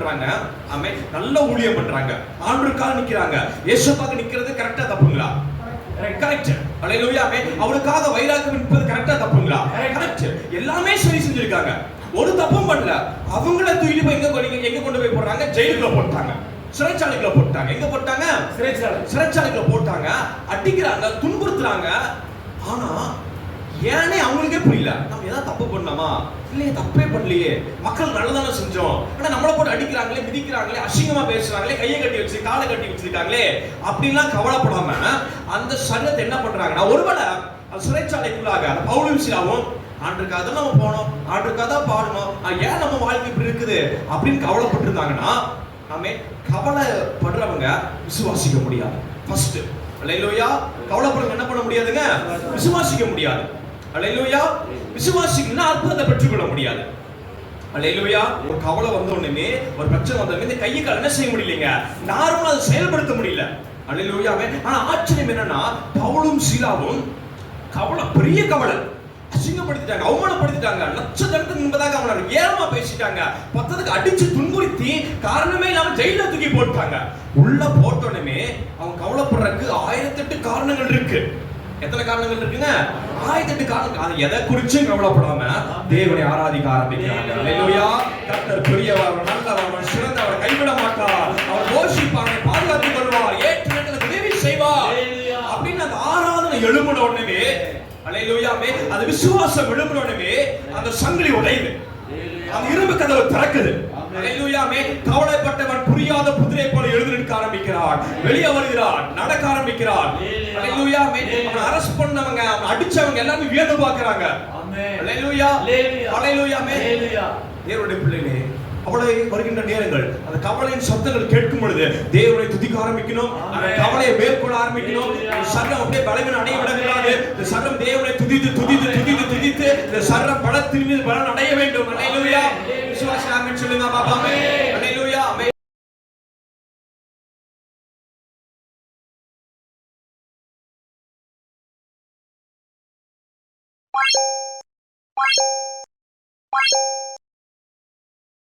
பண்றாங்க, ஆமே, நல்ல ஊழியம் பண்றாங்க, ஆண்டவருக்காக நிக்கிறாங்க. இயேசுவுக்காக நிக்கிறது கரெக்ட்டா தப்புங்களா? கரெக்ட். ஹalleluya. ஆமே. அவருக்காக வைராக்கியம் நிற்பது கரெக்ட்டா தப்புங்களா? கரெக்ட். எல்லாமே சரி செஞ்சிருக்காங்க. ஒரு தப்பும் பண்ணல. அவங்கள தூக்கிட்டு போய் எங்க கொண்டு போய் போடுறாங்க? ஜெயிலுக்குள்ள போட்டாங்க. சிறைச்சாலைக்குள்ள போட்டாங்க. எங்க போட்டாங்க? சிறைச்சாலைக்குள்ள போட்டாங்க. அடிக்கிறாங்க, துன்புறுத்துறாங்க. ஆனா ஏனே அவங்களுக்கே புரியல. நம்ம ஏதாவது தப்பு பண்ணாமா? இல்லையே, தப்பே பண்ணலையே, மக்கள் நல்லதானே செஞ்சோம். ஆனா நம்மள போட்டு அடிக்கிறாங்களே, மிதிக்கிறாங்களே, அசிங்கமா பேசுறாங்களே, கையை கட்டி வச்சு காலை கட்டி வச்சிருக்காங்களே அப்படின்லாம் கவலைப்படாம அந்த சரீரத்தை என்ன பண்றாங்கன்னா, ஒருவேளை சிறைச்சாலைக்குள்ளாக பவுலும் சீலாவும் ஆண்டவருக்காக தான் நம்ம போனோம், ஆண்டவருக்காக தான் பாடணும், ஏன் நம்ம வாழ்க்கை இப்படி இருக்குது அப்படின்னு கவலைப்பட்டு இருந்தாங்கன்னா, நாமே கவலைப்படுறவங்க விசுவாசிக்க முடியாது. ஃபர்ஸ்ட் அல்லேலூயா. கவலைப்படுறவங்க என்ன பண்ண முடியாதுங்க? விசுவாசிக்க முடியாது. அல்லேலூயா. விசுவாசிக்கணும்னா அற்புதத்தை பெற்றுக்கொள்ள முடியாது. அல்லேலூயா. ஒரு கவலை வந்த உடனே, ஒரு பிரச்சனை வந்த உடனே கையை கால் என்ன செய்ய முடியலங்க? நார்மலா அதை செயல்படுத்த முடியல. அல்லேலூயா. ஆனா ஆச்சரியம் என்னன்னா, பவுலும் சீலாவும் கவலை, பெரிய கவலை, அசிங்கப்படுத்திட்டாங்க, அவமானப்படுத்திட்டாங்க, லட்சக்கணக்கு முன்பதாக அவனை ஏளனமா பேசிட்டாங்க, பத்ததுக்கு அடிச்சு துன்புறுத்தி காரணமே இல்லாம ஜெயில தூக்கி போட்டாங்க. உள்ள போட்டோனே அவன் கவலைப்படுறதுக்கு 1008 காரணங்கள் இருக்கு. எத்தனை காரணங்கள் இருக்குங்க? 1008 காரணங்கள். அது எதை குறிச்சும் கவலைப்படாம தேவனை ஆராதிக்க ஆரம்பிக்கிறாங்க. அல்லேலூயா. கர்த்தர் பெரியவர், நல்லவர், சிறந்தவர், கைவிட மாட்டார், அவர் போஷிப்பார், பாதுகாத்துக் கொள்வார், ஏற்ற நேரத்தில் உதவி செய்வார் அப்படின்னு அந்த ஆராதனை எழும்பின உடனே, அல்லேலூயா, அது விசுவாசம் எழும்பின உடனே அந்த சங்கிலி உடையுது, அந்த இரும்பு கதவு திறக்குது. அல்லேலூயா. கவலைப்பட்டவன் புரியாத குதிரை போல எழுந்து நிற்க ஆரம்பிக்கிறான், வெளியே வருகிறான், நடக்க ஆரம்பிக்கிறான். அல்லேலூயா. அவன் அரெஸ்ட் பண்ணவங்க, அவன் அடிச்சவங்க எல்லாரும் வியந்து பார்க்கறாங்க. ஆமென். அல்லேலூயா. அல்லேலூயா. அல்லேலூயா. தேவனுடைய பிள்ளைகளே, கவலை வருகின்ற நேரங்கள், அந்த கவலையின் சத்தங்கள் கேட்கும் பொழுது தேவனை துதிக்க ஆரம்பிக்கணும், அந்த கவலையை மேற்கொள்ள ஆரம்பிக்கணும். சர்ரம் அப்படியே பலவீனம் அடைய விடக்கூடாது. இந்த சர்ரம் தேவனை துதித்து துதித்து துதித்து துதித்து இந்த சர்ரம் பலத்தின் மீது பலன் அடைய வேண்டும். அல்லேலூயா. விசுவாசி ஆமென் சொல்லுங்க. ஆமென். அல்லேலூயா. ஆமென்.